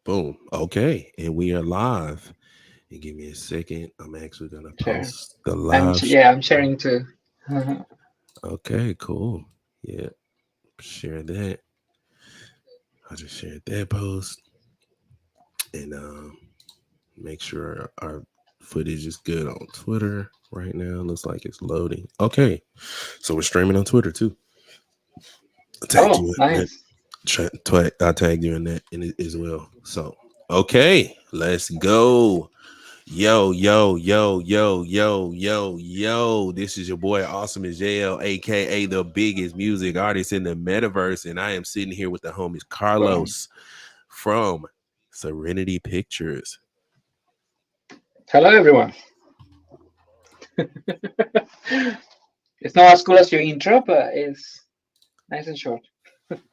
Boom. Okay. And we are live. And give me a second. I'm actually gonna Share. post the live I'm show. sharing too. Okay, cool. Yeah. Share that. I just shared that post and make sure our footage is good on Twitter right now. Looks like it's loading. Okay. So we're streaming on Twitter too. I tagged Oh, you in that. nice. I tagged you in that in it as well. So okay, let's go. Yo, yo, yo, yo, yo, yo, yo. This is your boy Awesomeisjayell, aka the biggest music artist in the metaverse. And I am sitting here with the homies Boom. Carlos from Serenity Pictures. Hello, everyone. It's not as cool as your intro, but it's nice and short.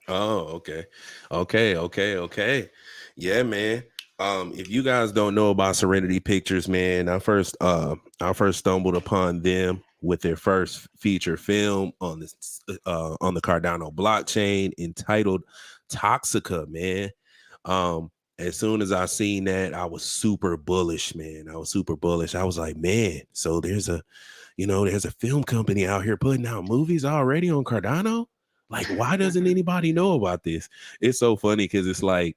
Oh, okay. Okay. Yeah, man. If you guys don't know about Serenity Pictures, man, I first stumbled upon them with their first feature film on the Cardano blockchain entitled Toxica, man. Um as soon as I seen that, I was super bullish, man. I was super bullish. I was like, man, so there's a film company out here putting out movies already on Cardano. Like, why doesn't anybody know about this? It's so funny because it's like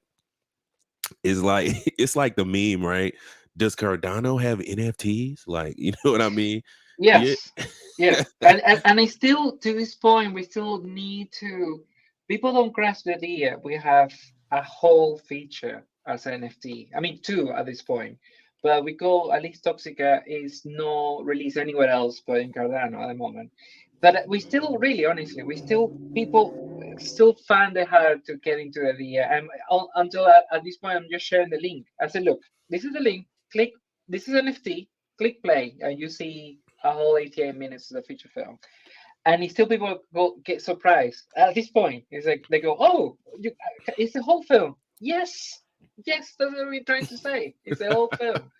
it's like the meme, right? Does Cardano have NFTs? Like, you know what I mean? Yeah. Yes, yes, and I still to this point we still need to. People don't grasp the idea. We have a whole feature as an NFT. I mean, two at this point, but we go at least Toxica is not released anywhere else but in Cardano at the moment. But we still, really, honestly, we still people still find it hard to get into the idea. And until at this point, I'm just sharing the link. I said, look, this is the link. Click. This is NFT. Click play, and you see a whole 88 minutes of the feature film. And still people go get surprised at this point. It's like they go, "Oh, it's the whole film." Yes, yes, that's what we're trying to say. It's the whole film.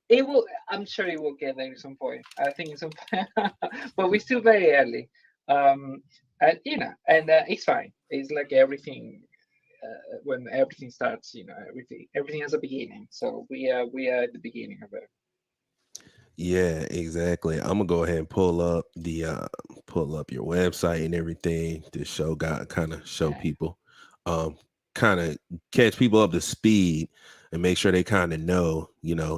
It will. I'm sure it will get there at some point. I think it's some point, but we're still very early. And it's fine. It's like everything. When everything starts, everything has a beginning. So we are at the beginning of it. Yeah, exactly. I'm gonna go ahead and pull up your website and everything to show God kind of show Okay. people kind of catch people up to speed and make sure they kind of know,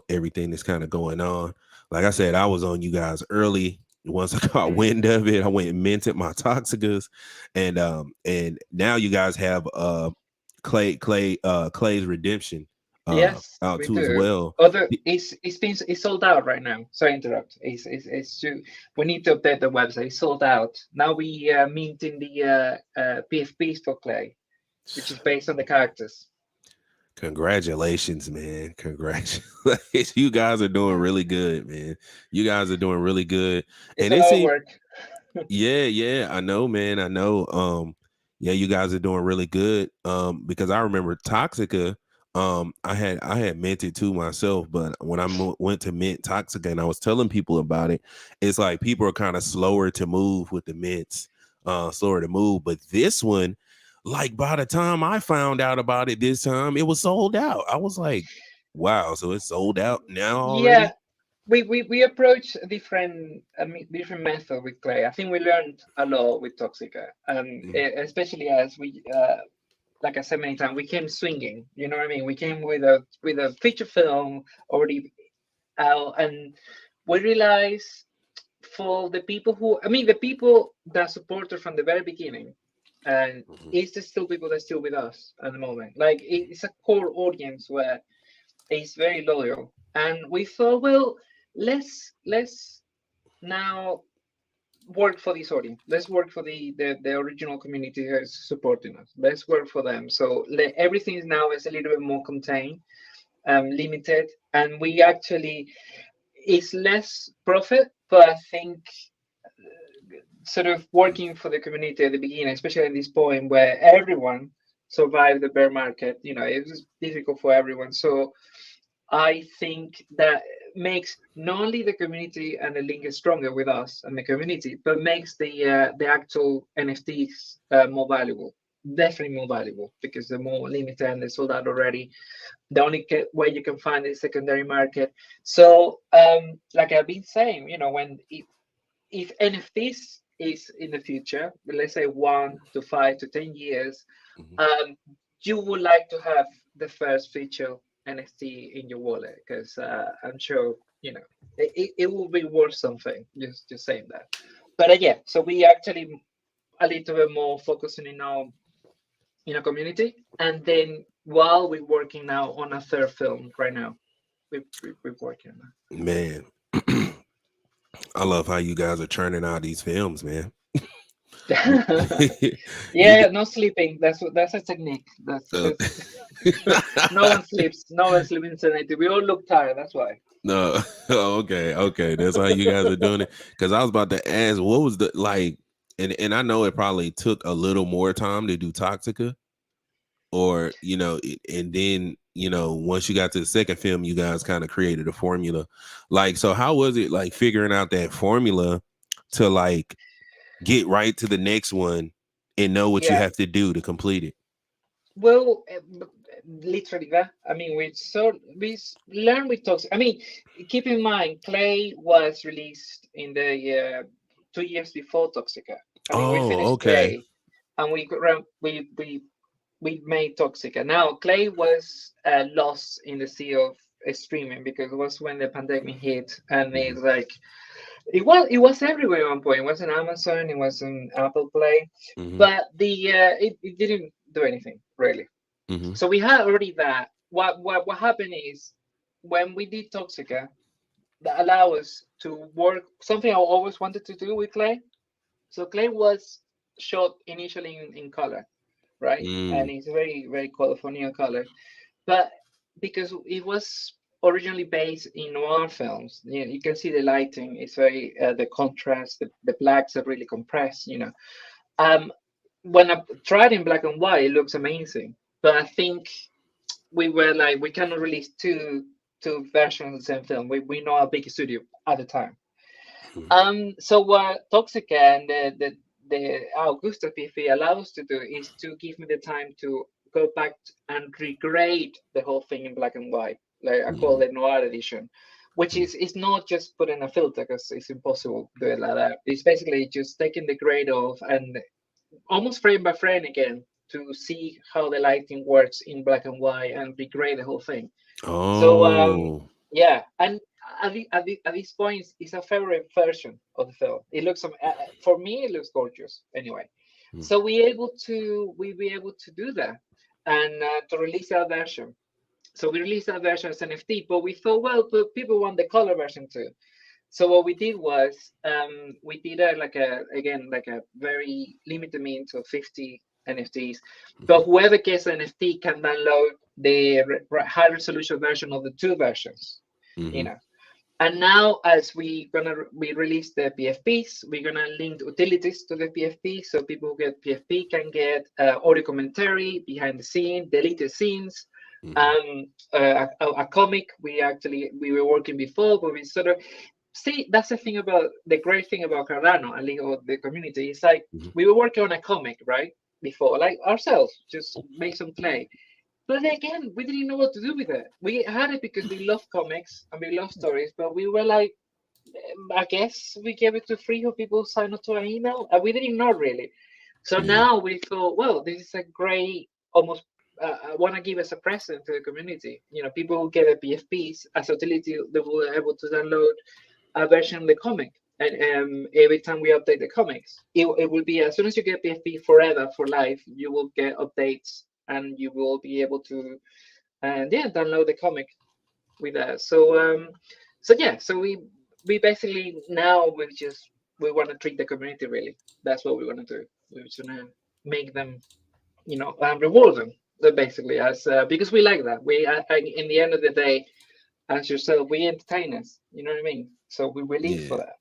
everything that's kind of going on. Like I said, I was on you guys early. Once I caught Mm. wind of it, I went and minted my Toxicas, and now you guys have Clay's Redemption Yes, out we too as do. well. Although it's sold out right now. Sorry, interrupt. It's too, we need to update the website. It's sold out. Now we minting the PFPs for Clay, which is based on the characters. Congratulations, man. Congratulations. You guys are doing really good, man. You guys are doing really good. It's And a it lot of seems work. yeah, I know, man. I know. Yeah, you guys are doing really good. Because I remember Toxica. I had minted too myself, but when I went to mint Toxica and I was telling people about it, it's like people are kind of slower to move with the mints, slower to move. But this one, like by the time I found out about it this time, it was sold out. I was like, wow, so it's sold out now Yeah, already? we approach a different method with Clay. I think we learned a lot with Toxica, Mhm. especially as we like I said many times, we came swinging. You know what I mean? We came with a feature film already out, and we realized for the people who, I mean, the people that supported from the very beginning, and Mhm. it's just still people that are still with us at the moment. Like it's a core audience where it's very loyal, and we thought, well, let's now work for this audience. Let's work for the original community that's supporting us. Let's work for them. So everything is now is a little bit more contained, limited, and we actually it's less profit, but I think sort of working for the community at the beginning, especially at this point where everyone survived the bear market. It was difficult for everyone. So I think that makes not only the community and the link is stronger with us and the community, but makes the actual NFTs more valuable definitely more valuable because they're more limited and they're sold out already. The only way you can find is secondary market. So, like I've been saying, when if NFTs is in the future, let's say 1 to 5 to 10 years, Mhm. um, you would like to have the first feature NFT in your wallet because I'm sure it will be worth something. Just saying that. But again, so we actually a little bit more focusing in our community, and then while we're working now on a third film right now, we're working on Man, I love how you guys are churning out these films, man. You, that. you Yeah, no sleeping. That's a technique. uh, That's no one sleeps. No one sleeps in Serenity. We all look tired. That's why. no, okay, okay, that's how you guys are doing it. Because I was about to ask, what was the like, and I know it probably took a little more time to do Toxica, or and then once you got to the second film, you guys kind of created a formula. Like, so how was it like figuring out that formula to like get right to the next one and know what you Yeah. have to do to complete it? Well, literally that. I mean, learn with Toxic. I mean, keep in mind, Clay was released in the 2 years before Toxica. I mean, we Oh, finished okay. Clay, and we made Toxica. Now, Clay was lost in the sea of streaming because it was when the pandemic hit, and Hmm. it's like it was everywhere at one point. It was on Amazon, it was on Apple Play, Hmm. but it didn't do anything really. Hmm. So we had already that. What happened is when we did Toxica, that allowed us to work something I always wanted to do with Clay. So Clay was shot initially in color, right? Mm. And it's very, very colorful neon color. But because it was originally based in noir films, you can see the lighting. It's very the contrast. The blacks are really compressed. Um, when I tried in black and white, it looks amazing. But I think we were like, we cannot release two versions of the same film. We know a big studio at the time. So what Toxica and the Augusta PFE allow us to do is to give me the time to go back and regrade the whole thing in black and white. Like I call Mhm. it noir edition, which Mhm. is not just putting a filter because it's impossible to do it like that. It's basically just taking the grade off and almost frame by frame again to see how the lighting works in black and white and regrade the whole thing. So Oh. yeah, and at this point, it's a favorite version of the film. It looks for me, it looks gorgeous. Anyway, Mm. so we be able to do that and to release that version. So we released that version as NFT, but we thought, well, but people want the color version too. So what we did was we did like a very limited means of 50 NFTs, but whoever gets an NFT can download the high resolution version of the two versions. You Mhm. know, and now as we release the PFPs, we're gonna link utilities to the PFP, so people who get PFP can get audio commentary, behind the scene, deleted scenes, Mhm. a comic. We were working before, but we sort of see that's the thing about the great thing about Cardano and legal the community. It's like Mhm. we were working on a comic right before, like ourselves, just make some clay. But again, we didn't know what to do with it. We had it because we love comics and we love stories, but we were like, I guess we gave it to free who people sign up to an email. And we didn't know really. So Yeah. now we thought, well, this is a great, almost, I want to give as a present to the community. People who get a PFPs as a utility, they will be able to download a version of the comic. And every time we update the comics, it will be as soon as you get PFP forever for life, you will get updates and you will be able to download the comic with that. So yeah, so we basically now we want to treat the community really. That's what we want to do. We just want to make them, reward them. Basically, as because we like that. In the end of the day, as yourself, we entertainers. You know what I mean? So we live Yeah. for that.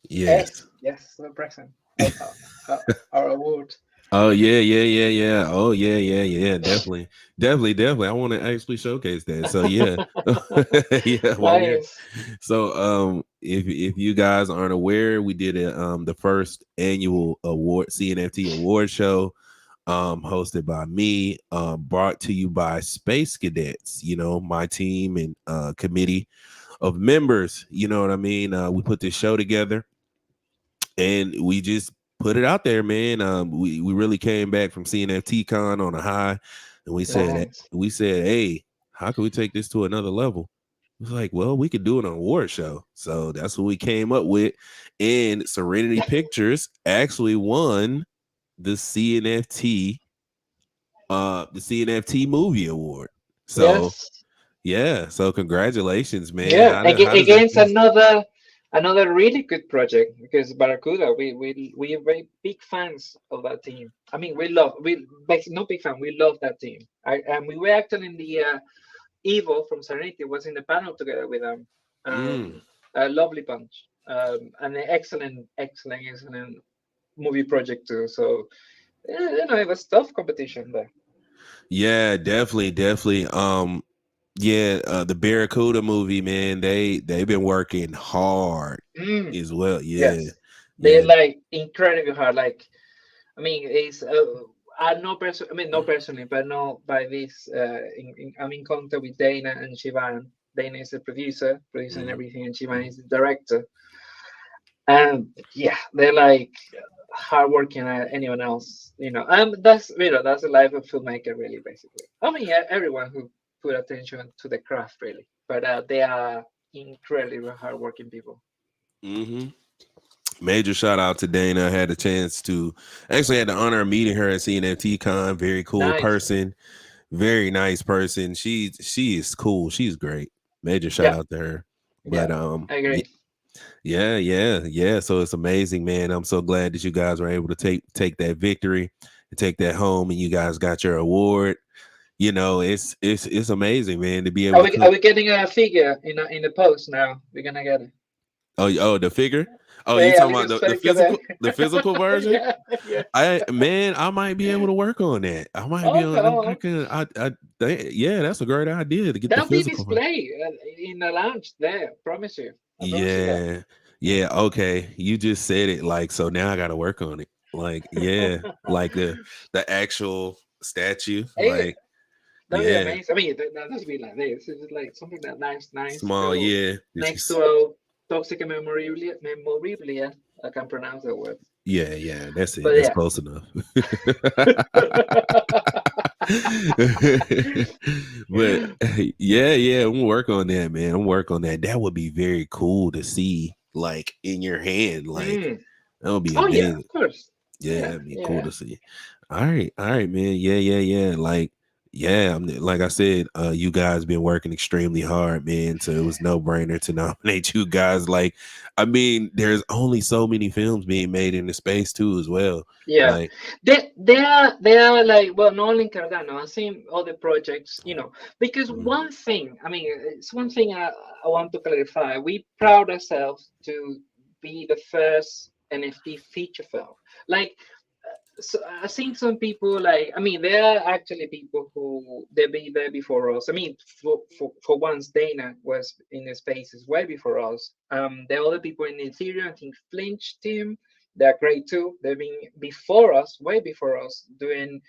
Yes. Yes, the present, our award. Oh yeah, yeah, yeah, yeah. Oh yeah, yeah, yeah. Definitely, definitely, definitely. I want to actually showcase that. So yeah, yeah. While we're Nice. so if you guys aren't aware, we did the first annual award CNFT award show. hosted by me, brought to you by Space Cadets, my team and committee of members. You know what I mean? We put this show together and we just put it out there, man. We really came back from CNFT Con on a high, and Nice. we said, hey, how can we take this to another level? It was like, well, we could do an award show. So that's what we came up with. And Serenity Pictures actually won the CNFT movie award. So Yes. yeah, so congratulations, man. Yeah. How does that Against feel? another really good project because Barracuda, we are very big fans of that team. I mean, we basically not big fan. We love that team. And we were actually in the Evo from Serenity was in the panel together with them. Mm. A lovely bunch. And an excellent movie project too. So it was tough competition there. Yeah, definitely, definitely. Yeah, the Barracuda movie, man, they've been working hard Mm, as well. Yeah, yes, they're yeah. like incredibly hard. Like I mean, it's I know I mean, not personally, but no by this. I'm in contact with Dana and Shivan. Dana is the producer, producing Mhm, everything, and Shivan mhm. is the director. And yeah, they're like hardworking anyone else, that's the life of filmmaker, really, basically. I mean, yeah, everyone who put attention to the craft, really, but they are incredibly hardworking people. Mhm. Major shout out to Dana. I had a chance to actually had the honor of meeting her at CNFT Con. Very cool Nice. person, very nice person. She is cool. She's great. Major shout Yeah, out to her. yeah, But I agree. yeah, yeah, yeah. So it's amazing, man. I'm so glad that you guys were able to take that victory and take that home, and you guys got your award. It's amazing, man, to be able Are to we are put. we getting a figure in the post now? We're gonna get it. Oh, the figure. Oh, you Yeah, a talking little about the figure there. physical version? Yeah, yeah. I might be able to work on that. I might be able. I Okay. can. Yeah, that's a great idea to get the That'll be physical version. display in the lounge there. Promise you. I promise you that. Yeah, yeah. Okay, you just said it. Like, so now I got to work on it. Like, yeah, like the actual statue. Hey, Like, that'd be yeah, amazing. I mean, that doesn't be like this. It's just like something that nice to small. go Yeah, next to a toxic memorabilia. I can pronounce that word. yeah, yeah. That's it. But That's yeah. close enough. But yeah, yeah, I'm gonna work on that, man. I'm work on that. That would be very cool to see, like in your hand. Like Mm. that would be Oh yeah, amazing. of course. Yeah, Yeah, that'd be cool yeah, to see. All right, man. Yeah, yeah, yeah. Like, yeah, like I said, you guys been working extremely hard, man. So it was no brainer to nominate you guys. Like, I mean, there's only so many films being made in the space too, as well. yeah. Like, They are like, well, not only in Cardano, I've seen other projects, because mm, one thing, I mean, it's one thing I want to clarify. We proud ourselves to be the first NFT feature film. Like, so I've seen some people, like, I mean, there are actually people who they be there before us. I mean, for once, Dana was in the spaces way before us. There are other people in the Ethereum, I think Flinch team, they're great too. They've been before us, way before us, doing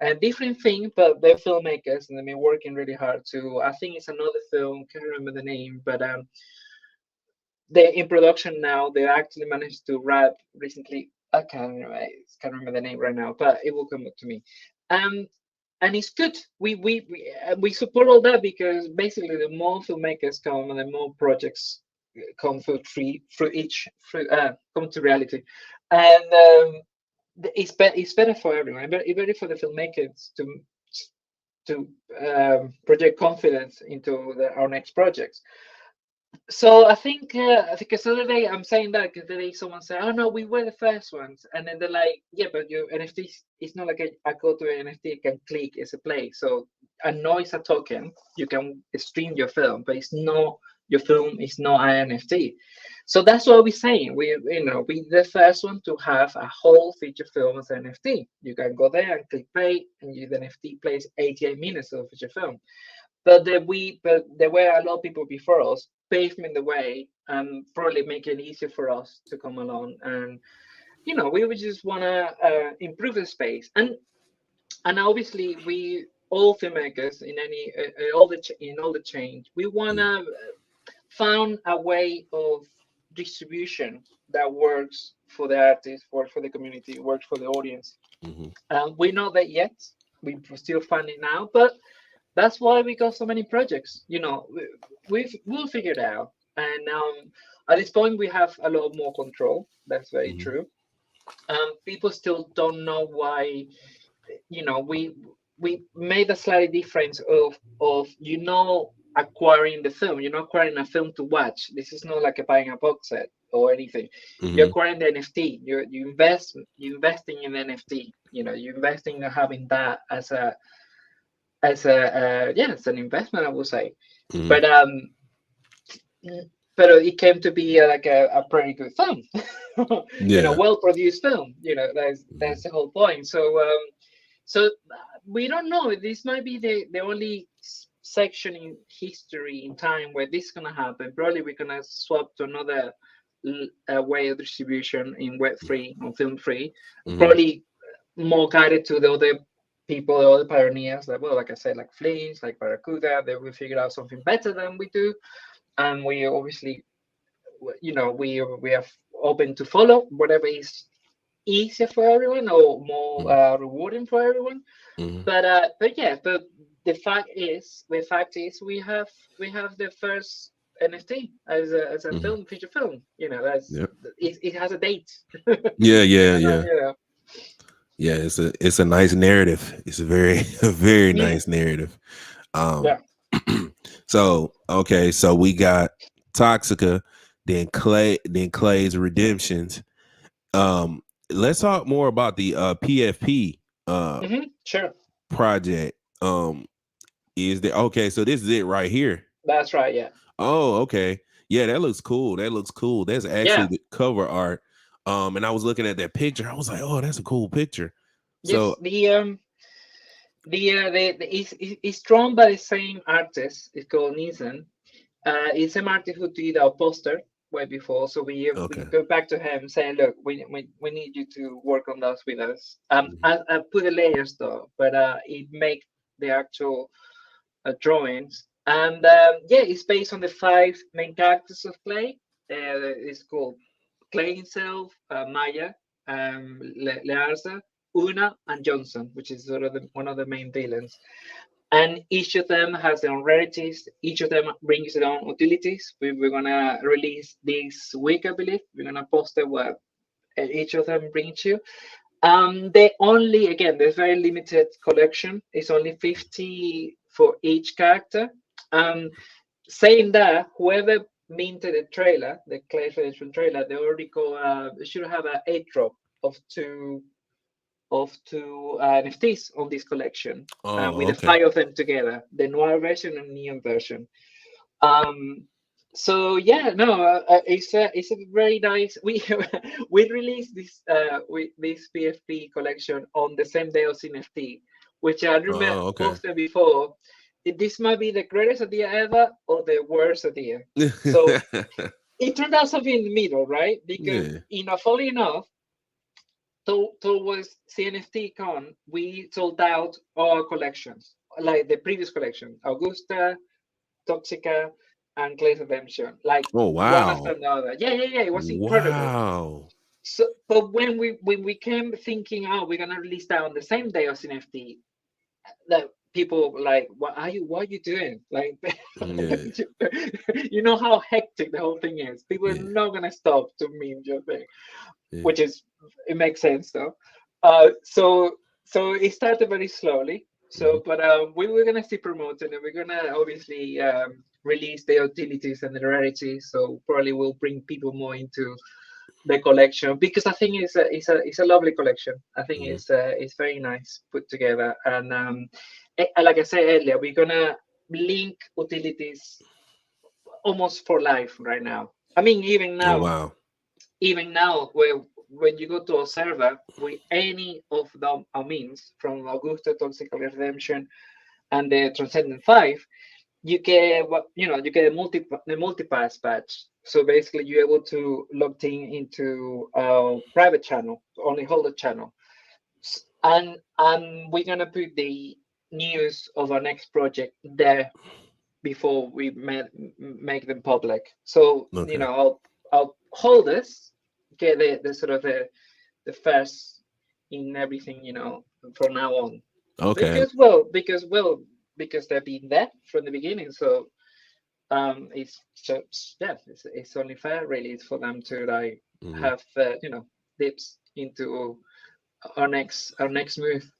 a different thing, but they're filmmakers and they've been working really hard too. I think it's another film, can't remember the name, but they're in production now. They actually managed to wrap recently. I can't remember the name right now, but it will come up to me. Um, and it's good. We support all that because basically the more filmmakers come and the more projects come come to reality, and it's better for everyone. It's better for the filmmakers to project confidence into our next projects. So I think it's the other day I'm saying that because the day someone said, "Oh no, we were the first ones," and then they're like, "Yeah, but your NFT, it's not like I go to an NFT, I can click, it's a play. So I know it's a token, you can stream your film, but it's not your film is not an NFT." So that's what we're saying. We the first one to have a whole feature film as an NFT. You can go there and click play, and the NFT plays 88 minutes of feature film. But there were a lot of people before us paving the way and probably making it easier for us to come along. And we would just want to improve the space. And and obviously we all filmmakers in any all the in all the change, we wanna find a way of distribution that works for the artist, works for the community, works for the audience. Mm-hmm. We're not there yet. We're still finding out, but that's why we got so many projects. You know, we'll figure it out. And at this point, we have a lot more control. That's very Mm-hmm. true. People still don't know why. You know, we made a slight difference of acquiring the film. You're not acquiring a film to watch. This is not like a buying a box set or anything. You're Mm-hmm. acquiring the NFT. You're investing in NFT. You know, you're investing in having that as a yeah, it's an investment, I would say. Mm-hmm. But but it came to be like a pretty good film, you know, Yeah. well produced film. You know, Mm-hmm. that's the whole point. So we don't know. This might be the only section in history in time where this is gonna happen. Probably we're gonna swap to another way of distribution in Web three on film free. Mm-hmm. Probably more guided to the other people, the other pioneers. Like well, like I said, like Fleas, like Barracuda. They will figure out something better than we do, and we obviously, you know, we are open to follow whatever is easier for everyone or more rewarding for everyone. Mm-hmm. But yeah, but the fact is we have the first NFT as a Mm-hmm. film, feature film. You know, that's Yep. it has a date. Yeah, You yeah, know, yeah. you know. Yeah, it's a nice narrative. It's a very a very Mm, nice narrative. Um yeah. so okay, so we got Toxica, then Clay's Redemptions. Um let's talk more about the PFP Sure. project. Is there okay, so this is it right here. That's right. Yeah. Oh, okay. Yeah, that looks cool. That looks cool. That's actually Yeah. the cover art. And I was looking at that picture. I was like, "Oh, that's a cool picture." Yes. So, The it's drawn by the same artist. It's called Nissan. It's same artist who did our poster way before. So we okay. go back to him saying, look, we need you to work on those with us. Mhm. I put the layers though, but it make the actual drawings. And yeah, it's based on the five main characters of Clay. It's called Clay himself, Maya, Learza, Una, and Johnson, which is sort of one of the main villains. And each of them has their own rarities. Each of them brings their own utilities. We're gonna release this week, I believe. We're gonna post it what each of them brings you. They only, again, there's very limited collection. It's only 50 for each character. Um, Saying that, whoever minted the trailer, the Clay Federation trailer, they already should have an 8 drop of two NFTs on this collection, Oh, with the okay. five of them together, the noir version and neon version. Um, so yeah, no, it's a very nice. We released this PFP collection on the same day as CNFT, which I remember Oh, okay. posted before. This might be the greatest idea ever or the worst idea. So it turned out something in the middle, right? Because Yeah. funny enough, towards CNFT Con, we sold out our collections, like the previous collection, Augusta, Toxica, and Clays Redemption, like Oh, one after wow. another. Yeah, yeah, yeah. It was incredible. Wow. So, but when we came thinking, oh, we're gonna release that on the same day as CNFT, that people were like, what are you doing? Like, Yeah. you know how hectic the whole thing is. People are Yeah. not gonna stop to meme your thing, Yeah. which is it makes sense though. So it started very slowly. Mhm. So, but we were gonna see promoting, and we're gonna obviously release the utilities and the rarities. So probably we'll bring people more into the collection because I think it's a lovely collection. I think Mhm. it's very nice put together, and like I said earlier, we're gonna link utilities almost for life right now. I mean, Oh, wow. even now, where when you go to a server with any of the means from Augusta, Toxic Redemption, and the Transcendent Five, you get you get the multipass patch. So basically, you're able to log in into a private channel, only hold the channel. and we're gonna put the news of our next project there before we make them public. So Okay. I'll hold this, get the sort of the first in everything, from now on, Okay. because they've been there from the beginning. So it's just, yeah, it's only fair really for them to like Mhm. have dips into our next move.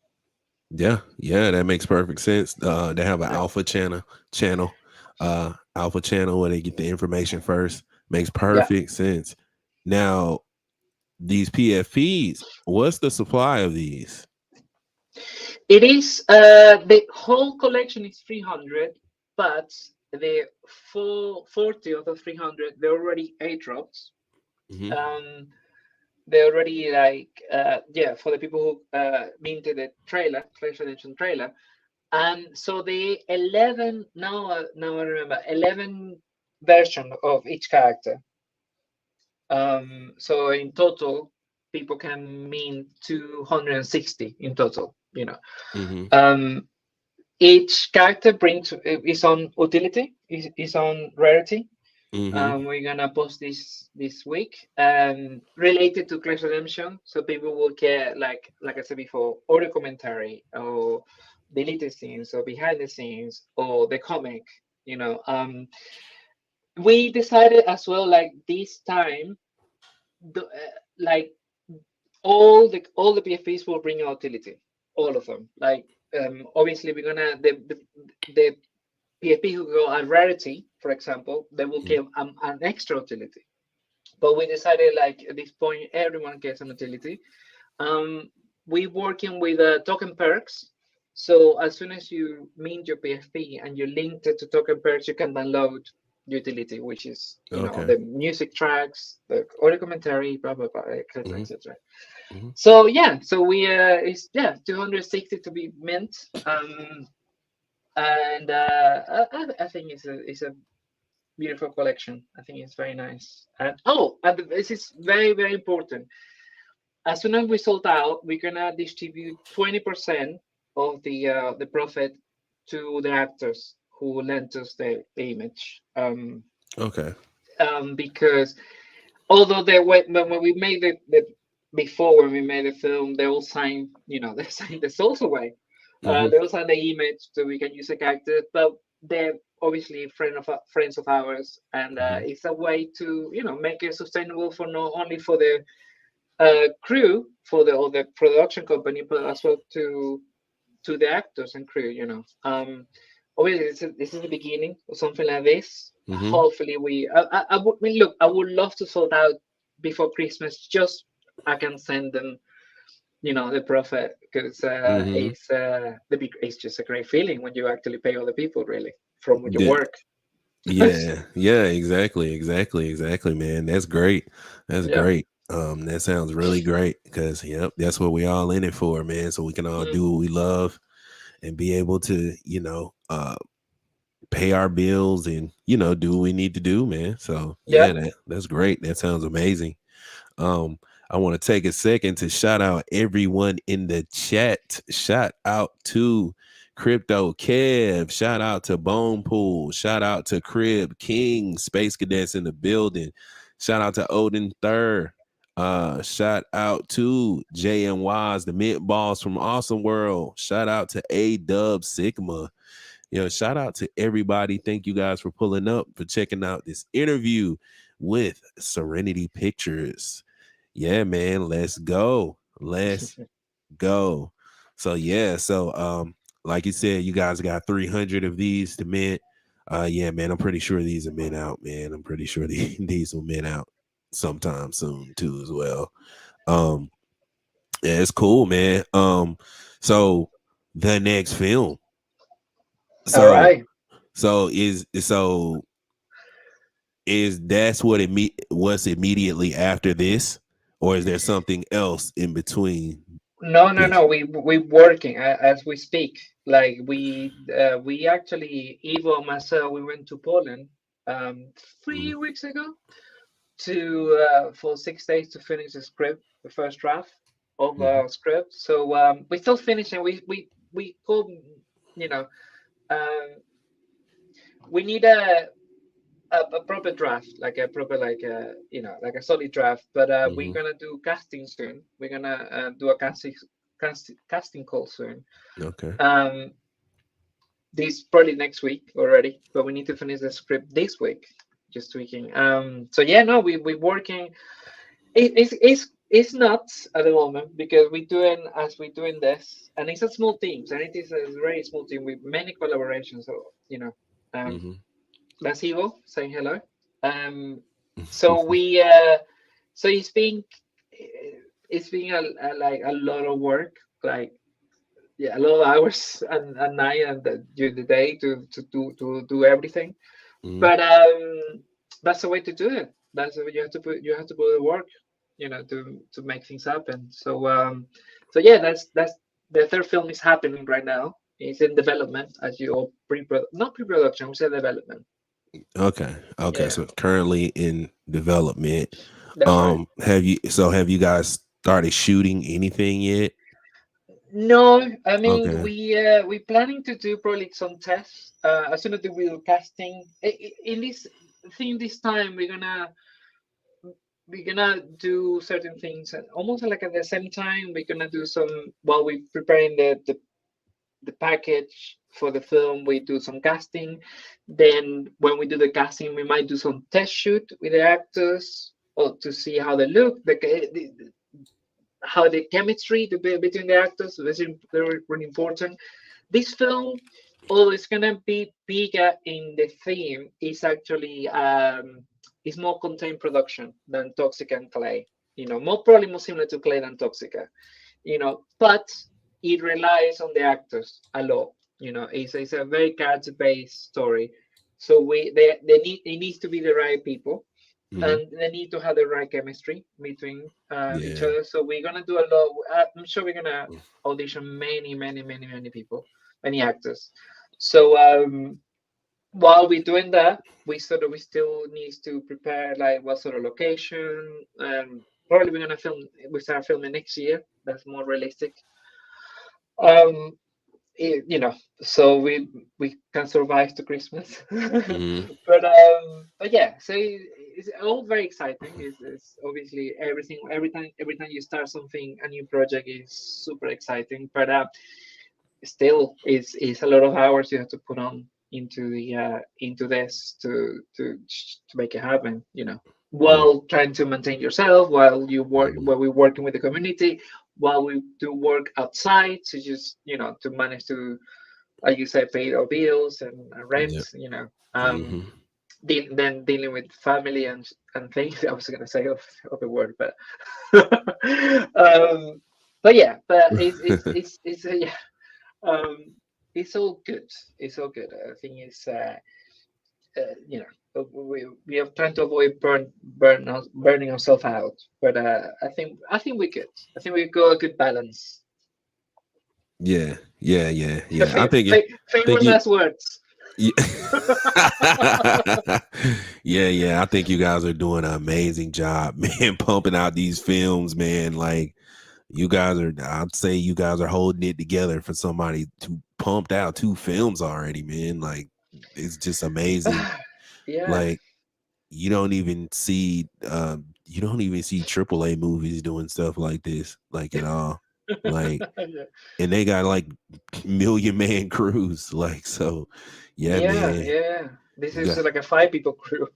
Yeah, yeah, that makes perfect sense. They have an Yeah, alpha channel where they get the information first. Makes yeah. perfect sense. Now, these PFPs, what's the supply of these? It is the whole collection is 300, but the 440 of the 300 they're already airdrops. Hmm. Um, they're already like yeah, for the people who minted the trailer, Clash Redemption trailer. And so the 11 now I remember 11 version of each character. So in total, people can mint 260 in total. Hmm. Um, each character brings is on utility, is on rarity. Hmm. We're gonna post this week, related to Clash Redemption, so people will get like I said before, audio commentary or deleted scenes or behind the scenes or the comic. We decided as well, like this time, like all the PFPs will bring out utility, all of them. Like obviously we're gonna the PFP who go at rarity, for example, they will get an extra utility. But we decided like at this point everyone gets an utility. Um, we working with token perks. So as soon as you mint your PFP and you link it to token perks, you can download utility, which is Okay. the music tracks, the audio commentary, blah blah blah, etc. Hmm. etc. Hmm. So yeah, so we it's 260 to be mint. And I think it's a beautiful collection. I think it's very nice. And this is very very important. As soon as we sold out, we're gonna distribute 20% of the profit to the actors who lent us the image. Okay. Because although when we made the before when we made the film, they all signed, they signed the souls away. Hmm. They all signed the image so we can use the character, but they're obviously friends of ours, and Hmm. it's a way to make it sustainable for not only for the crew for the or the production company, but as well to the actors and crew. Obviously, this is the beginning of something like this. Hmm. Hopefully, I would I mean, look. I would love to sort out before Christmas. Just I can send them, the profit because Hmm. it's just a great feeling when you actually pay other people really from your work. Yeah, yeah, exactly, exactly, exactly, man. That's great. That's Yeah. great. That sounds really great because yep, that's what we all in it for, man. So we can all Mm, do what we love and be able to, pay our bills and do what we need to do, man. So yeah. yeah, that's great. That sounds amazing. Um, I want to take a second to shout out everyone in the chat. Shout out to Crypto Kev. Shout out to Bone Pool. Shout out to Crib King, Space Cadets in the building. Shout out to Odin Third. Shout out to J and Wise, the Mint Balls from Awesome World. Shout out to A Dub Sigma. Shout out to everybody. Thank you guys for pulling up, for checking out this interview with Serenity Pictures. Yeah, man, let's go. Let's go. So yeah, like you said, you guys got 300 of these to mint. Yeah, man, I'm pretty sure these are mint out, man. I'm pretty sure these will mint out sometime soon too as well. Um, yeah, it's cool, man. So the next film. All So right. is that's what's immediately after this, or is there something else in between No, no, this? no. We working as we speak. Like we actually Ivo and myself we went to Poland um 3 weeks ago to for 6 days to finish the script, the first draft. of Hmm. script. So we're still finishing. We call, you know, um, we need a proper draft, like a proper, like a, like a solid draft. But we're Hmm. gonna do casting soon. We're gonna do a casting call soon. Okay. Um, this probably next week already, but we need to finish the script this week. Just tweaking. So yeah, no, we're working. It's nuts at the moment because we're doing as we're doing this, and it's a small team, and it is a very small team with many collaborations. So um, Hmm. that's Ivo saying hello. Um, so we so it's been like a lot of work, like, yeah, a lot of hours and night and during the day to do everything. Hmm. But that's the way to do it. That's the way you have to put the work, to make things happen. So yeah, that's the third film is happening right now. It's in development, as you all not pre-production, we say development. Okay. Okay. Yeah, So currently in development. that's right. Have you guys started shooting anything yet? No, I mean Okay. we planning to do probably some tests as soon as we do casting. In this thing this time we're gonna do certain things and almost like at the same time we're gonna do some while we're preparing the package for the film. We do some casting. Then when we do the casting, we might do some test shoot with the actors or to see how they look, how the chemistry between the actors. This is very, really important. This film, although it's gonna be bigger in the theme, is actually is more contained production than Toxica and Clay. More probably more similar to Clay than Toxica. But it relies on the actors a lot. It's a very character-based story. So they need it needs to be the right people, Hmm. and they need to have the right chemistry between each Yeah. other. So we're gonna do a lot. I'm sure we're gonna audition many, many, many, many people, many actors. So while we're doing that, we still need to prepare like what sort of location. Probably we're gonna film. We start filming next year. That's more realistic. Um, it, you know, so we can survive to Christmas. Hmm. But yeah, so it's all very exciting. It's obviously every time you start something, a new project is super exciting. But still, it's a lot of hours you have to put on into this to make it happen. While trying to maintain yourself, Hmm. while we're working with the community, while we do work outside to just to manage to, like you said, pay our bills and rent. Yeah. Um, Hmm. then dealing with family and things. I was gonna say of the word, but but yeah, but yeah, um, it's all good. It's all good. I think it's we are trying to avoid burning ourselves out, but I think we're good. I think we've got a good balance. Yeah. Yeah. Yeah. Yeah. I think Famous you. last words. Yeah. Yeah, yeah. I think you guys are doing an amazing job, man, pumping out these films, man. Like you guys are, I'd say you guys are holding it together for somebody to pumped out two films already, man. Like it's just amazing. Yeah. Like you don't even see AAA movies doing stuff like this, like at all. Like Yeah. and they got like million man crews. Like so yeah, Yeah, man. yeah. This You is got like a five people crew.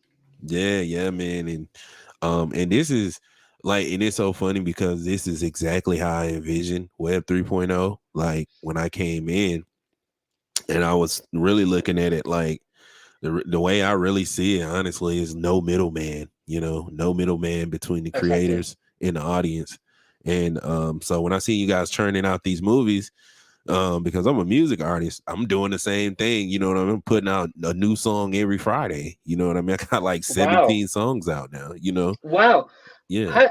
yeah, yeah, man. And this is like and it's so funny because this is exactly how I envisioned Web 3.0. Like when I came in and I was really looking at it like the way I really see it, honestly, is no middleman, no middleman between the Exactly. creators and the audience. And so when I see you guys churning out these movies, because I'm a music artist, I'm doing the same thing. You know what I mean? I'm putting out a new song every Friday. You know what I mean? I got like Wow. 17 songs out now, Wow. Yeah. How,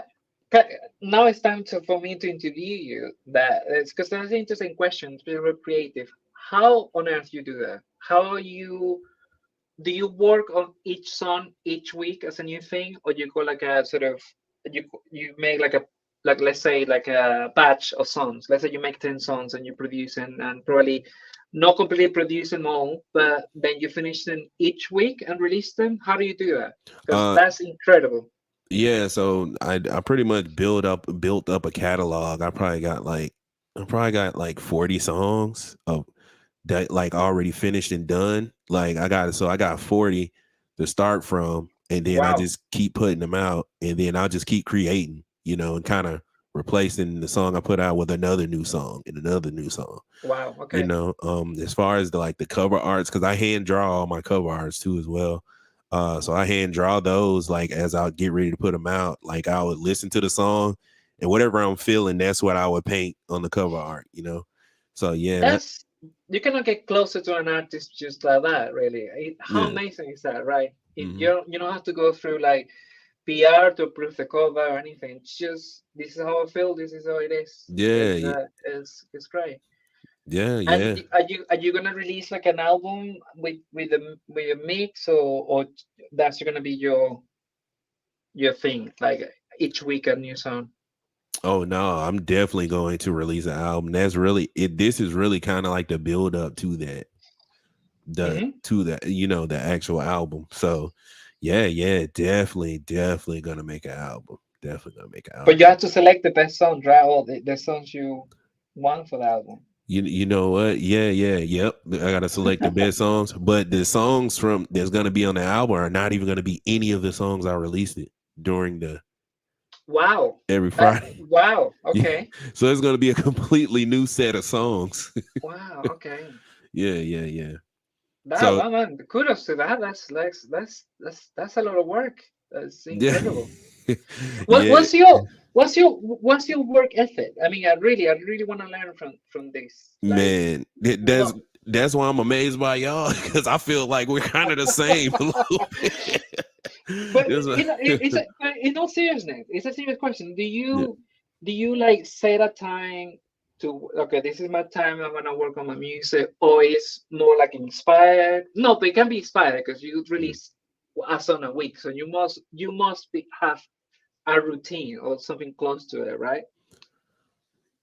ca- Now it's time for me to interview you. That it's because that's an interesting question. It's very creative. How on earth you do that? How do you work on each song each week as a new thing, or you go like a sort of you make like a like let's say like a batch of songs. Let's say you make 10 songs and you produce and probably not completely produce them all, but then you finish them each week and release them. How do you do that? Because Uh, that's incredible. yeah. So I pretty much built up a catalog. I probably got like 40 songs of that like already finished and done. Like I got 40 to start from, and then I Wow. just keep putting them out, and then I'll just keep creating, and kind of replacing the song I put out with another new song and another new song. Wow. Okay. As far as the cover arts, because I hand draw all my cover arts too as well. So I hand draw those like as I get ready to put them out. Like I would listen to the song, and whatever I'm feeling, that's what I would paint on the cover art. So yeah, that That's you cannot get closer to an artist just like that, really. How yeah. amazing is that, right? Hmm. You don't have to go through like PR to approve the cover or anything. It's just this is how I feel. This is how it is. Yeah, It's great. yeah, And yeah. are you gonna release like an album with a mix or that's gonna be your thing like each week a new song? Oh no, I'm definitely going to release an album. That's really it. This is really kind of like the build up to that, Hmm. the actual album. So, yeah, definitely gonna make an album. Definitely gonna make an But you album. have to select the best songs, right? Or the songs you want for the album. You know what? Yep. I gotta select the best songs, but the songs from that's gonna be on the album are not even gonna be any of the songs I released it during the Wow. every Friday. Wow. Yeah, Okay. so it's gonna be a completely new set of songs. Wow. Okay. Yeah. That So wow, man. Kudos to that. That's a lot of work. That's yeah, incredible. What yeah, what's your work ethic? I mean, I really want to learn from this. Like, man. what? That's why I'm amazed by y'all because I feel like we're kind of the same a little bit. But That's you know, why- but in all seriousness, it's a serious question. yeah. Do you like set a time to okay, this is my time. I'm gonna work on my music, or is more like inspired? No, but it can be inspired because you release a song a week, so have a routine or something close to it, right?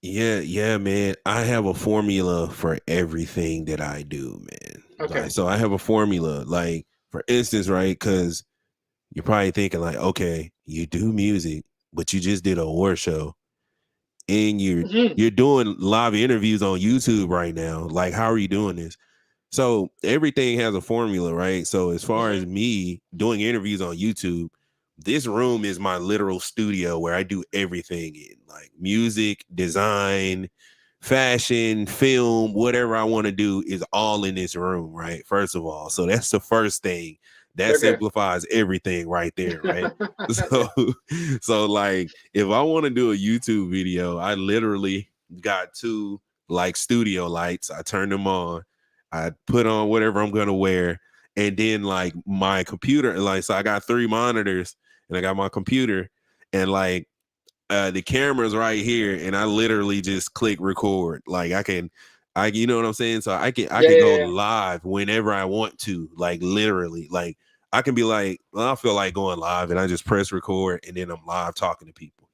Yeah, man. I have a formula for everything that I do, man. Like, Okay. so I have a formula. Like, for instance, right? Because you're probably thinking, like, okay, you do music, but you just did a award show, and Hmm. you're doing live interviews on YouTube right now. Like, how are you doing this? So everything has a formula, right? So as far as Hmm. me doing interviews on YouTube, this room is my literal studio where I do everything in like music, design, fashion, film, whatever I want to do is all in this room, right? First of all. So that's the first thing. That Okay. simplifies everything right there, right? Yeah. So so like if I want to do a YouTube video, I literally got two like studio lights. I turn them on. I put on whatever I'm gonna wear, and then like my computer, like so I got three monitors, and I got my computer, and like the camera's right here, and I literally just click record. Like you know what I'm saying? So I Yeah. can go Yeah. live whenever I want to, like literally. Like I can be like, well, I feel like going live, and I just press record, and then I'm live talking to people.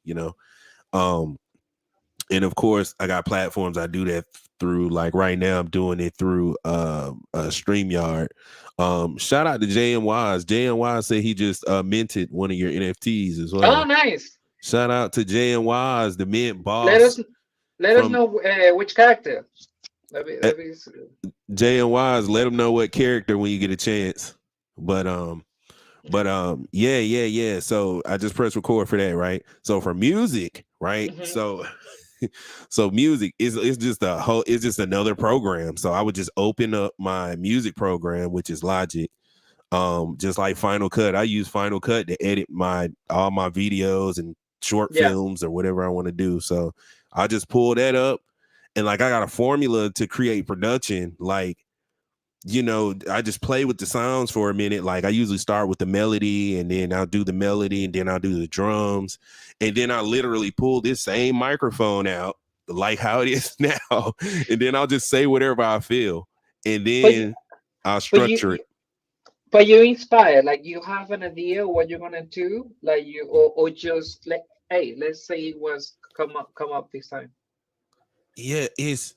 Um, and of course I got platforms I do that through. Like right now I'm doing it through StreamYard. Shout out to JNYs. JNY said he just minted one of your NFTs as Oh, well. nice. Shout out to JNYs, the mint Let boss us let us from know which character. uh, Let me JNYs. Let them know what character when you get a chance. But yeah. So I just press record for that, right? So for music, right? Mhm. So music is it's just a whole it's just another program. So I would just open up my music program, which is Logic. Just like Final Cut. I use Final Cut to edit my all my videos and short Yeah. films or whatever I want to do. So I just pull that up, and like I got a formula to create production. Like, I just play with the sounds for a minute. Like I usually start with the melody, and then I'll do the melody, and then I'll do the drums, and then I literally pull this same microphone out, like how it is now, and then I'll just say whatever I feel, and But then I'll but structure it. but you're inspired. Like you have an idea of what you're gonna do. Like or just like hey, let's say it was come up this time. Yeah, it's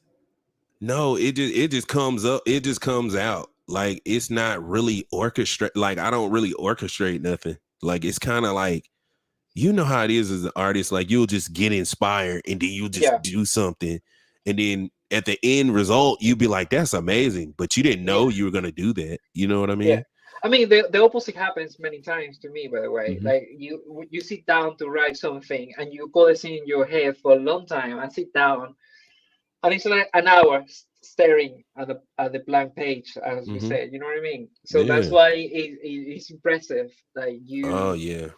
no, it just comes up, it just comes out. Like it's not really orchestrate. Like I don't really orchestrate nothing. Like it's kind of like you know how it is as an artist. Like you'll just get inspired and then you'll just Yeah, do something, and then at the end result you'll be like, "That's amazing," but you didn't know yeah, you were gonna do that. You know what I yeah. mean? I mean, the opposite happens many times to me, by the way. Hmm. Like you sit down to write something and you got this in your head for a long time and sit down and it's like an hour staring at the blank page, as we Hmm. said. You know what I mean? So that's Yeah. why it's impressive. Like Oh you yeah.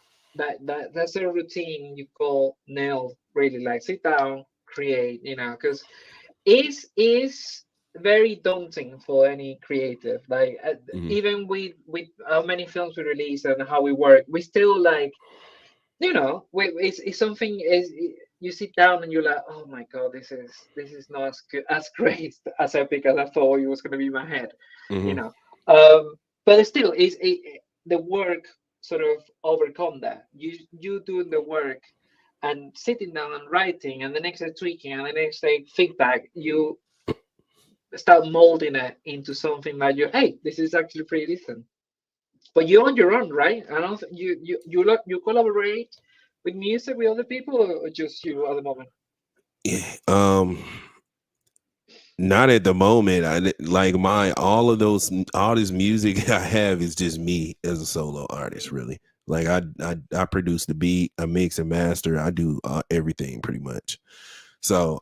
that's a routine you call nail really like sit down, create. You know, because is very daunting for any creative. Like Hmm. even with how many films we release and how we work, we still like it's something is you sit down and you're like, oh my god, this is not as good as great as epic as I thought it was going to be in my head, you Hmm. know. But still, the work sort of overcome that. You doing the work and sitting down and writing, and the next day tweaking, and the next day feedback. You start molding it into something that you, hey, this is actually pretty decent. But you're on your own, right? I don't. You collaborate with music with other people, or just you at the moment? Yeah. Not at the moment. Like my all this music I have is just me as a solo artist. Really, like I produce the beat, I mix and master, I do everything pretty much. So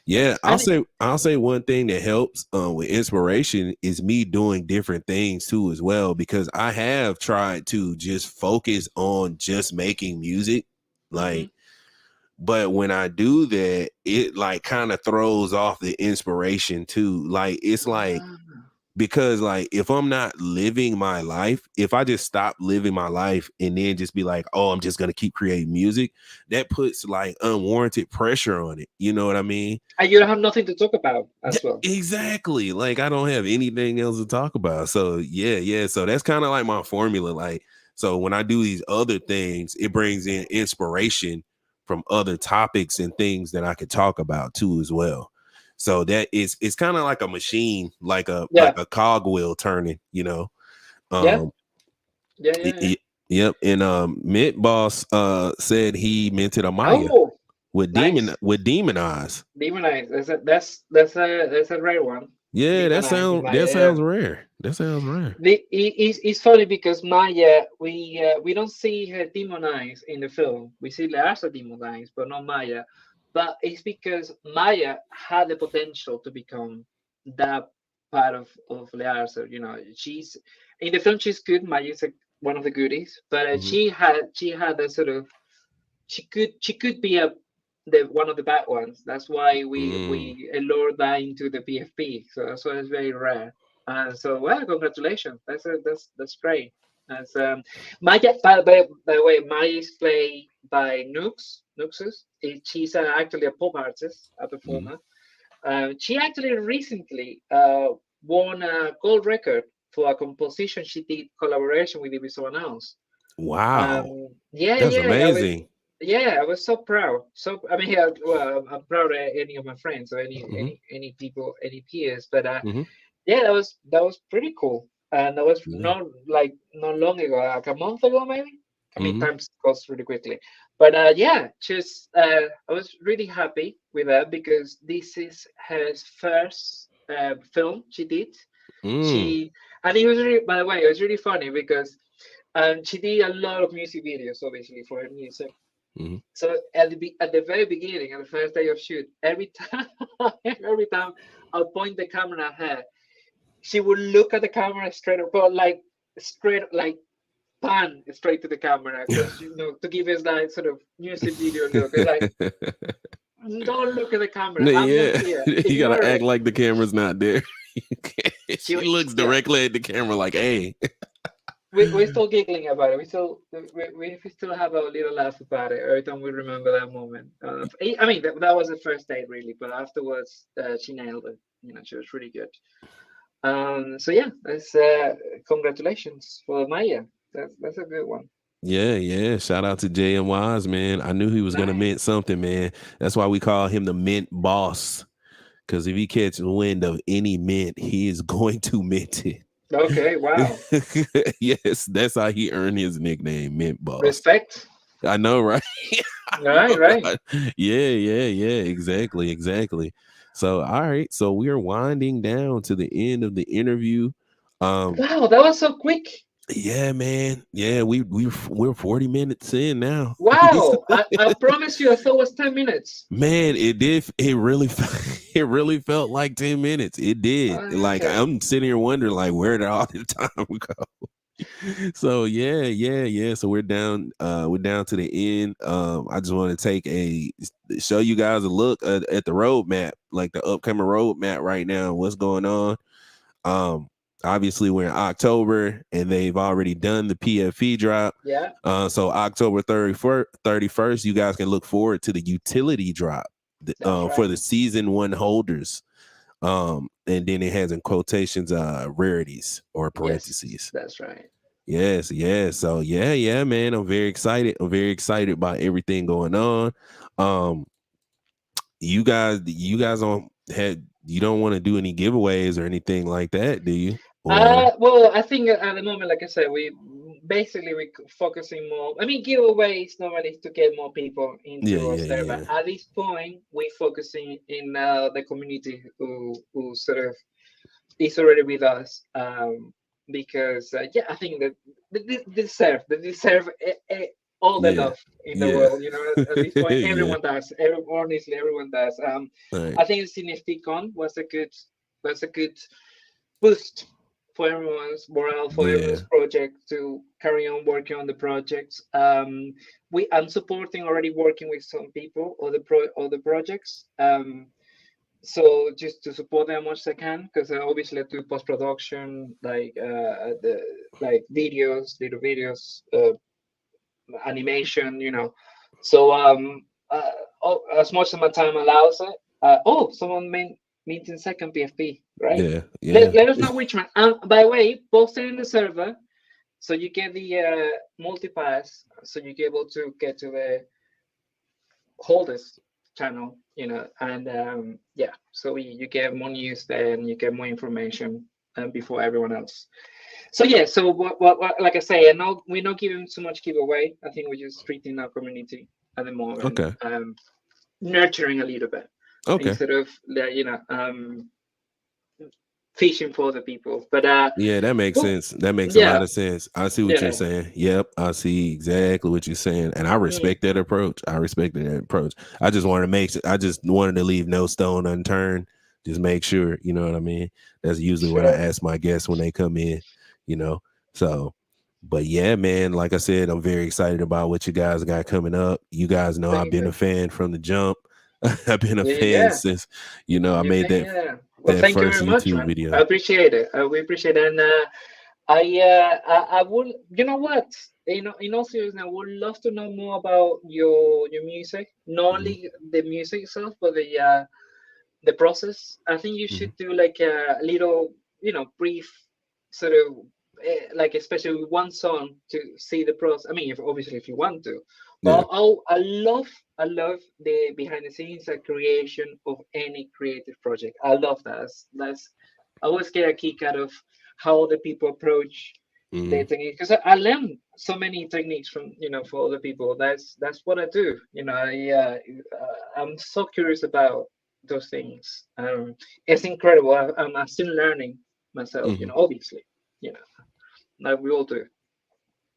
yeah, And I'll say one thing that helps with inspiration is me doing different things too as well, because I have tried to just focus on just making music, mhm. like, but when I do that, it like kind of throws off the inspiration too. Like it's like Ah, because like if I'm not living my life, if I just stop living my life and then just be like, oh, I'm just gonna keep creating music, that puts like unwarranted pressure on it. You know what I mean? and you don't have nothing to talk about Yeah, as well. exactly. Like I don't have anything else to talk about. So yeah, yeah. So that's kind of like my formula. Like, so when I do these other things, it brings in inspiration from other topics and things that I could talk about too as well. So that is it's kind of like a machine, like Yeah, a cogwheel turning, you know. yeah, Um yeah, y- yeah, yeah. y- yep. And Mint Boss said he minted a Maya Oh, with nice. demon eyes. Demonize. That's a rare one. Yeah, Demonize in that Maya. Yeah. sounds rare. That sounds rare. It's funny because Maya, we don't see her demonized in the film. We see Leasa demonized, but not Maya. But it's because Maya had the potential to become that part of Leasa. You know, she's in the film. She's good. Maya is one of the goodies, but Hmm. she had a sort of she could be the one of the bad ones. That's why Mm. we lured that into the PFP. So that's why it's very rare. And so, well, congratulations. That's great. As Maya, by the way, Maya is played by Nuxus. She's actually a pop artist, a Mhm. performer. She actually recently won a gold record for a composition she did collaboration with Awesomeisjayell. Wow, Yeah, that's yeah, amazing. I was so proud. So I mean, yeah, well, I'm proud of any of my friends or any Hmm. any any people, any peers. But Hmm. yeah, that was pretty cool, and that was Yeah. not long ago, like a month ago maybe. I mean, Hmm. time goes really quickly. But yeah, just I was really happy with her because this is her first film she did. Mm. She and it was really, by the way, it was really funny because she did a lot of music videos, obviously, for her music. Hmm. So at the very beginning, at the first day of shoot, every time every time I'll point the camera at her, she would look at the camera straight up, but like straight like pan straight to the camera, because to give us that sort of music video look. It's like, don't look at the camera. No, I'm not yeah, here. you gotta Ignore act it. like the camera's not there. She, She looks yeah. directly at the camera like, "Hey." We're still giggling about it. We still have a little laugh about it every time we remember that moment. I mean, that was the first date really, but afterwards she nailed it. She was really good. So yeah, that's congratulations for Maya. That's a good one. Yeah. Shout out to JMYs, man. I knew he was gonna Nice. mint something, man. That's why we call him the mint boss. Because if he catches wind of any mint, he is going to mint it. Okay, wow. Yes, that's how he earned his nickname, Mint Boss. Respect. I know, right? I Right, know. right. Yeah. Exactly. So, all right. So we are winding down to the end of the interview. Um, Wow, that was so quick. yeah, man. Yeah, we're 40 minutes in now. Wow. I promise you, I thought it was 10 minutes. Man, it really it really felt like 10 minutes. It did. Like Okay. I'm sitting here wondering like where did all the time go? So yeah. So we're down to the end. I just want to show you guys a look at the roadmap, like the upcoming roadmap right now, what's going on. Um, Obviously we're in October and they've already done the PFP drop. Yeah, So October 31st, you guys can look forward to the utility drop that's for right. the season one holders. And then it has in quotations rarities or Yes, parentheses. that's right. Yes. So yeah, man. I'm very excited. I'm very excited about everything going on. Um, you guys you don't want to do any giveaways or anything like that, do you? Or Well, I think at the moment, like I said, we focusing more. I mean, giveaways normally to get more people into our server. yeah. At this point, we focusing in the community who sort of is already with us. Because yeah, I think that they deserve all the Yeah. love in the Yeah. world. At this point, Yeah. everyone does. Honestly, everyone does. All right. I think CNFT Con was a good boost for everyone's morale, for Yeah. everyone's project to carry on working on the projects. I'm supporting already working with some people or the projects. So just to support them as much as I can, because obviously I do post production, like videos, little videos, animation, So as much as my time allows it. Someone minting second PFP, right? Yeah. Let us know which one. By the way, post it in the server so you get the multipass, so you get able to get to the holders channel, and yeah, so you get more news there and you get more information before everyone else. So yeah, so what like I say, I know we're not giving too much giveaway. I think we're just treating our community at the moment, Okay. nurturing a little bit Okay. instead of fishing for the people. But Yeah, that makes well, sense. That makes a lot yeah, of sense. I see what you're yeah, saying. Yep, I see exactly what you're saying, and I mm, respect that approach. I respect that approach. I just wanted to leave no stone unturned. Just make sure, you know what I mean. That's usually what I sure. ask my guests when they come in, you know. So, but yeah, man, like I said, I'm very excited about what you guys got coming up. You guys know I've Thank been a you. fan from the jump. I've been a Yeah, yeah, fan yeah. since, I You've made been here. Well, that thank you first very much, YouTube man. I video. appreciate it. We appreciate it. And I would, you know what? In all seriousness, I would love to know more about your music. Not Hmm. only the music itself, but the process. I think you Hmm. should do like a little, brief sort of like especially with one song to see the process. I mean, if you want to, Yeah. but I love the behind the scenes and creation of any creative project. I love that. I always get a kick out of how the people approach the Hmm. technique because I learn so many techniques from for other people. That's what I do. I'm so curious about those things. It's incredible. I'm still learning myself. Hmm. Obviously, you know, like we all do. So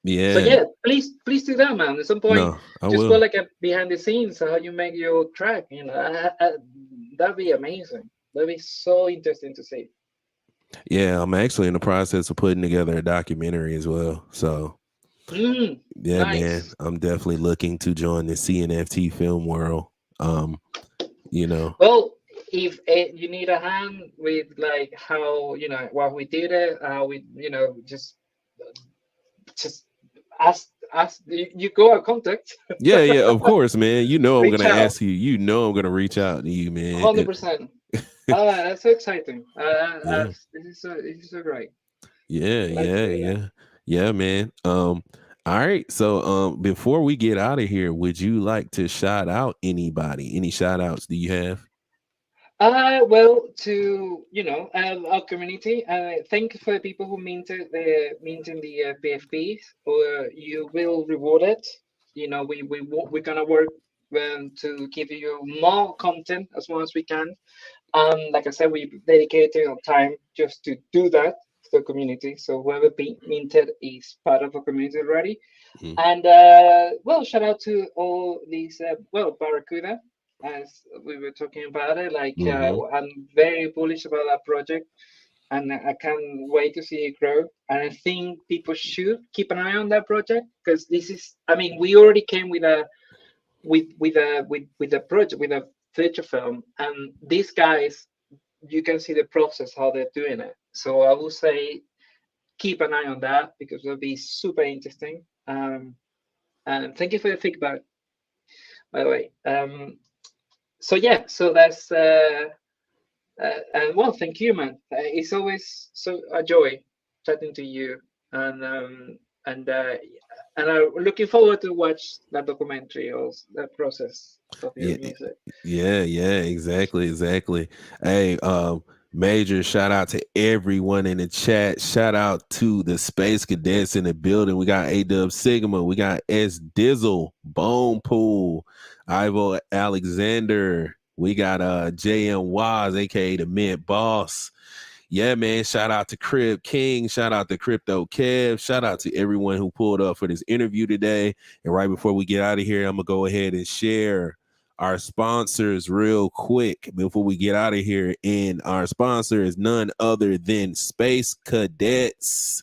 Yeah. yeah, please do that, man. At some point, No, I just put will. like a behind the scenes of how you make your track. That'd be amazing. That'd be so interesting to see. Yeah, I'm actually in the process of putting together a documentary as well. So yeah, man, Nice. I'm definitely looking to join the CNFT film world. Um, you know, Well, if you need a hand with like how what we did it, we just ask you go our contact, yeah, of course, man. You know I'm reach gonna out, ask you. You know I'm gonna reach out to you, man. 100%. That's so exciting. Yeah. This is so great. Yeah, Glad to yeah, hear that. yeah, yeah, man. All right. So before we get out of here, would you like to shout out anybody? Any shout outs do you have? Well, to our community, thank you for the people who minted the PFPs, or you will reward it. We're gonna work to give you more content as much as we can. Like I said, we dedicated our time just to do that to the community. So whoever minted is part of our community already. Mhm. And well, shout out to all these Barracuda, as we were talking about it. Like Mhm. I'm very bullish about that project, and I can't wait to see it grow. And I think people should keep an eye on that project because this is. I mean, we already came with a with a project with a feature film, and these guys, you can see the process how they're doing it. So I will say keep an eye on that because it'll be super interesting. And thank you for your feedback, by the way. So yeah, so that's and well, thank you, man. It's always so a joy chatting to you, and and uh, and I'm looking forward to watch that documentary or that process of your Yeah, music. yeah, exactly, exactly. Hey, major shout out to everyone in the chat. Shout out to the space cadets in the building. We got A Dub Sigma, we got S Dizzle, Bone Pool, Ivo Alexander, we got JM Waz, aka the Mint Boss. Yeah, man. Shout out to Crib King. Shout out to Crypto Kev. Shout out to everyone who pulled up for this interview today. And right before we get out of here, I'm going to go ahead and share our sponsors real quick before we get out of here. And our sponsor is none other than Space Cadets.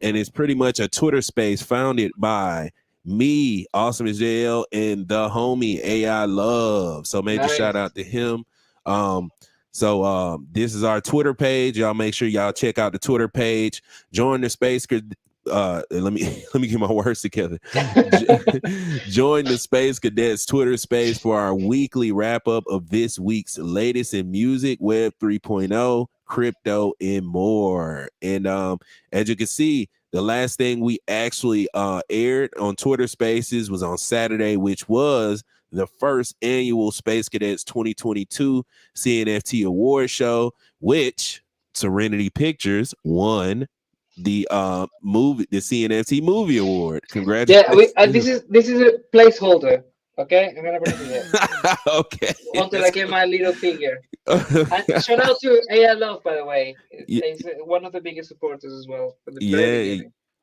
And it's pretty much a Twitter space founded by me, Awesomeisjayell, and the homie AI Love. So major shout Nice. out to him. Um, this is our Twitter page. Y'all make sure y'all check out the Twitter page. Join the space. Let me let me get my words together. Join the Space Cadets Twitter space for our weekly wrap up of this week's latest in music, Web 3.0, crypto, and more. And as you can see, the last thing we actually aired on Twitter Spaces was on Saturday, which was the first annual Space Cadets 2022 CNFT award show, which Serenity Pictures won the CNFT movie award. Yeah, Congratulations to him. this is a placeholder. Okay, I'm gonna put it here Okay, until that's I get cool. my little figure. And shout out to AI Love, by the way. Yeah, He's one of the biggest supporters as well from the very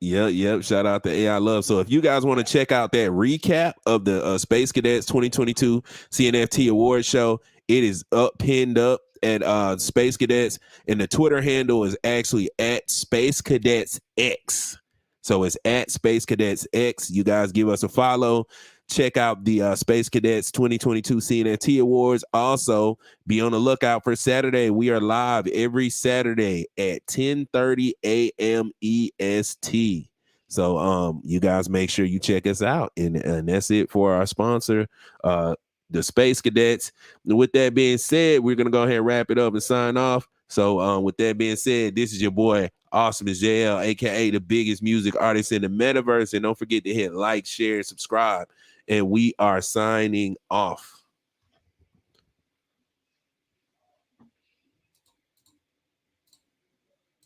yeah, beginning. yep. Shout out to AI Love. So if you guys want to check out that recap of the Space Cadets 2022 CNFT award show, it is pinned up at Space Cadets, and the Twitter handle is actually at Space Cadets X. So it's at Space Cadets X. You guys give us a follow. Check out the Space Cadets 2022 CNFT Awards. Also, be on the lookout for Saturday. We are live every Saturday at 10:30 a.m. EST. So you guys make sure you check us out. And that's it for our sponsor, the Space Cadets. With that being said, we're gonna go ahead and wrap it up and sign off. So with that being said, this is your boy Awesomeisjayell, aka the biggest music artist in the metaverse. And don't forget to hit like, share, subscribe. And we are signing off.